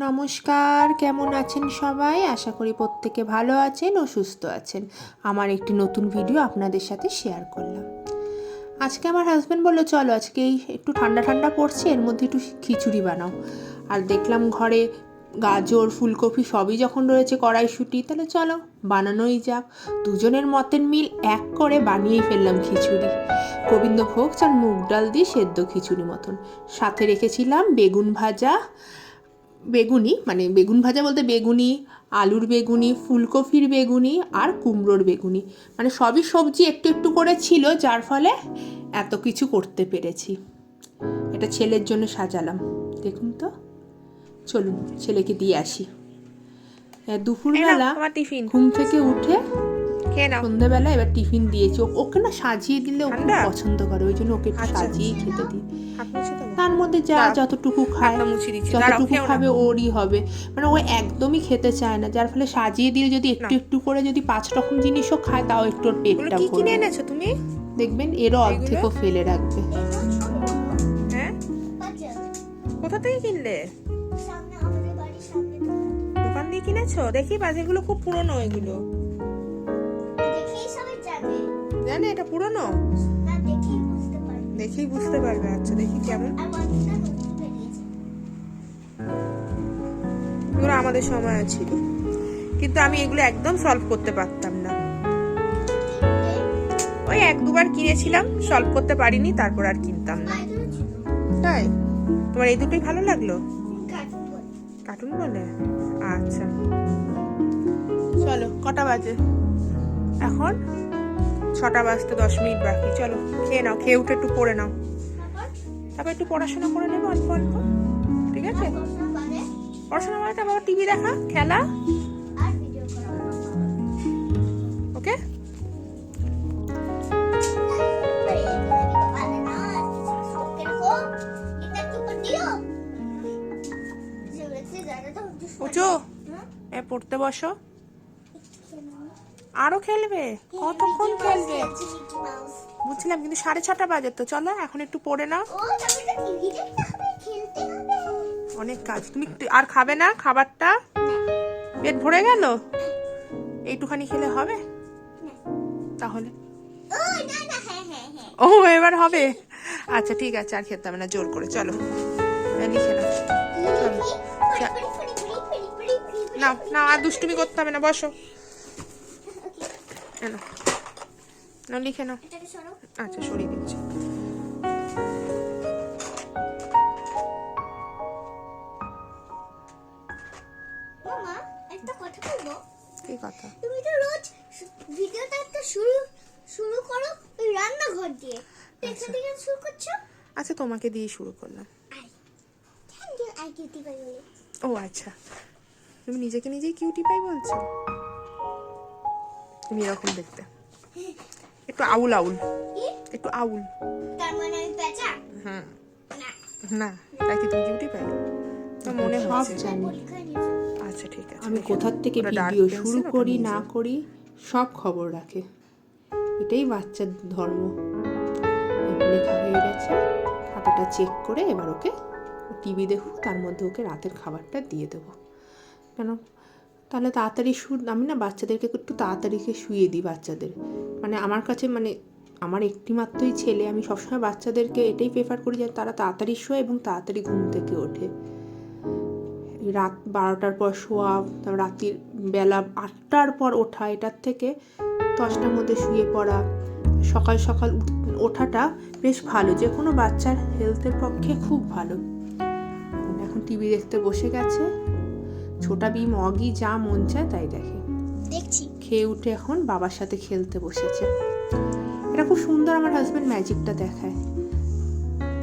নমস্কার, কেমন আছেন সবাই? আশা করি প্রত্যেকে ভালো আছেন ও সুস্থ আছেন। আমার একটি নতুন ভিডিও আপনাদের সাথে শেয়ার করলাম। আজকে আমার হাজব্যান্ড বললো চলো আজকে এই একটু ঠান্ডা ঠান্ডা পড়ছে, এর মধ্যে একটু খিচুড়ি বানাও। আর দেখলাম ঘরে গাজর ফুলকপি সবই যখন রয়েছে, কড়াইশুঁটি, তাহলে চলো বানানোই যাক। দুজনের মতের মিল এক করে বানিয়েই ফেললাম খিচুড়ি। গোবিন্দভোগ আর মুগ ডাল দিয়ে সেদ্ধ খিচুড়ি মতন। সাথে রেখেছিলাম বেগুন ভাজা, বেগুন ভাজা বলতে বেগুনি, আলুর বেগুনি, ফুলকপির বেগুনি আর কুমড়োর বেগুনি, মানে সবই সবজি একটু একটু করে ছিল, যার ফলে এত কিছু করতে পেরেছি। এটা ছেলের জন্য সাজালাম, দেখুন তো। চলুন ছেলেকে দিয়ে আসি। দুপুরবেলা ঘুম থেকে উঠে সন্ধ্যাবেলা এবার টিফিন দিয়েছি। ওকে না সাজিয়ে দিলে ও খুব পছন্দ করে, ওই জন্য ওকে একটু সাজিয়েই খেতে দিই। তার মধ্যে যা যতটুকু খায়, যতটুকু খাবে ওরই হবে, মানে ও একদমই খেতে চায় না, যার ফলে সাজিয়ে দিলে যদি একটু একটু করে যদি 5 রকম জিনিসও খায়, তাও একটু ওর পেটটা ভরবে। তুমি দেখবেন এরও অর্ধেকও ফেলে রাখবে। হ্যাঁ, কোথা থেকে কিনলে? দোকান দিয়ে কিনেছো? দেখি বাজারগুলো খুব পুরনো, এগুলো জানে এটা পুরনো, দেখেই বুঝতে পারবে। আচ্ছা দেখি কেমন। এগুলো আমাদের সময় ছিল, কিন্তু আমি এগুলো একদম সলভ করতে পারতাম না। ওই 1-2 বার কিনেছিলাম, সলভ করতে পারিনি, তারপর আর কিনতাম না। তাই তোমার এই দুটোই ভালো লাগলো? কার্টুন বলে? আচ্ছা চলো, কটা বাজে এখন? 6টা বাজতে 10 মিনিট বাকি। চলো খেয়ে নাও, খেয়ে উঠে একটু পড়ে নাও, তারপর একটু পড়াশোনা করে নেবো অল্প অল্প, ঠিক আছে? পড়াশোনা মানে বাবা টিভি দেখা, খেলা, ওকে? উঁচু পড়তে বসো। আরো খেলবে? কতক্ষণ খেলবে? বুঝলাম, কিন্তু 6:30 বাজে তো। চলো এখন একটু পড়ে নাও, অনেক কাজ। তুমি আর খাবে না খাবারটা? পেট ভরে গেল? এইটুখানি খেলে হবে তাহলে? ও এবার হবে। আচ্ছা ঠিক আছে, আর খেতে হবে না জোর করে। চলো লিখে নাও, না না আর দুষ্টুমি করতে হবে না, বসো। না লিখে নাও। আচ্ছা সরিয়ে দিচ্ছি। একটা কথা বলবো। কি কথা? তুমি তো রোজ ভিডিওটা একটা শুরু করো ওই রান্নাঘর দিয়ে, এখান থেকে শুরু করছো। আচ্ছা তোমাকে দিয়ে শুরু করলাম। Thank you. আই কিউটি পাই বলে। ও আচ্ছা, তুমি নিজেকে নিজেই কিউটি পাই বলছো? তুমি এরকম দেখতে, একটু আউল আউল, একটু আউল। তার মানে আমি পেঁচা? হুম, না তাই কি তুমি কিউটি পাই? তো মনে সব হচ্ছে। জানি। আচ্ছা ঠিক আছে। আমি কোথার থেকে ভিডিও শুরু করি না করি সব খবর রাখে, এটাই বাচ্চার ধর্ম। লেখা হয়ে গেছে, খাতাটা চেক করে এবার ওকে টিভি দেখুক, তার মধ্যে ওকে রাতের খাবারটা দিয়ে দেবো। কেন? তাহলে তাড়াতাড়ি আমি না বাচ্চাদেরকে একটু তাড়াতাড়ি শুইয়ে দিই। বাচ্চাদের মানে আমার কাছে, মানে আমার একটি মাত্রই ছেলে, আমি সবসময় বাচ্চাদেরকে এটাই প্রেফার করি যে তারা তাড়াতাড়ি শোয় এবং তাড়াতাড়ি ঘুম থেকে ওঠে। রাত 12টার পর শোয়া, রাতের বেলা 8টার পর ওঠা, এটার থেকে 10টার মধ্যে শুয়ে পড়া, সকাল সকাল ওঠাটা বেশ ভালো, যে কোনো বাচ্চার হেলথের পক্ষে খুব ভালো। এখন টিভি দেখতে বসে গেছে, ছোটা বি মগি যা মন চায় তাই দেখে। দেখছি। খেয়ে উঠে এখন বাবার সাথে খেলতে বসেছে। এটা খুব সুন্দর আমার হাজব্যান্ড ম্যাজিকটা দেখায়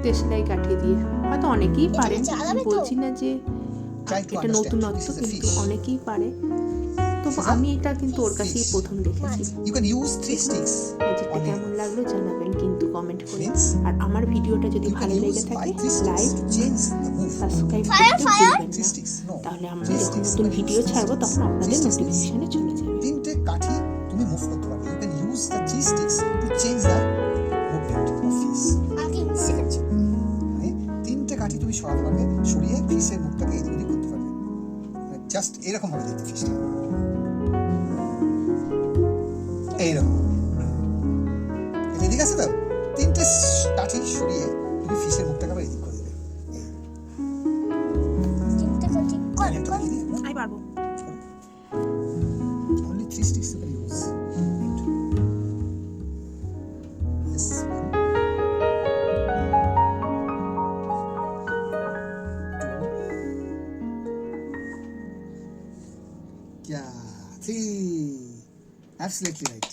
দেশলাই কাঠি দিয়ে। হয়তো অনেকেই পারেন, বলছি না যে এটা নতুনত্ব, কিন্তু অনেকেই পারে। তবু আমি এটা কিন্তু ওর কাছেই প্রথম দেখেছি। ম্যাজিকটা কেমন লাগলো জানাবেন কিন্তু কমেন্ট করে। আর আমার ভিডিওটা যদি ভালো লেগে থাকে লাইক সাবস্ক্রাইব করতে ভুলবেন না, তাহলে আমরা যখন নতুন ভিডিও ছাড়বো তখন আপনাদের নোটিফিকেশনে চলে যাবে। 3টে কাঠি তুমি মুভ করতে পারবে। You can use the cheese sticks to change the movement of fish. আগে শিখেছি। মানে 3টে কাঠি তুমি সরাতে পারবে, সরিয়ে ফিশের মুখটাকে এদিক ওদিক করতে পারবে। জাস্ট এরকম ভাবে দিতে ফিশটা, এইরকম। এটা এদিকে আছে তো, তিনটে কাঠি সরিয়ে তুমি ফিশের মুখটাকে আবার এদিক করে দেবে। চিন্তা করছি কর একটা কর দিয়ে দিই, আমি পারবো। only 3 sticks you can use. Yes. Yeah, 3. Absolutely right.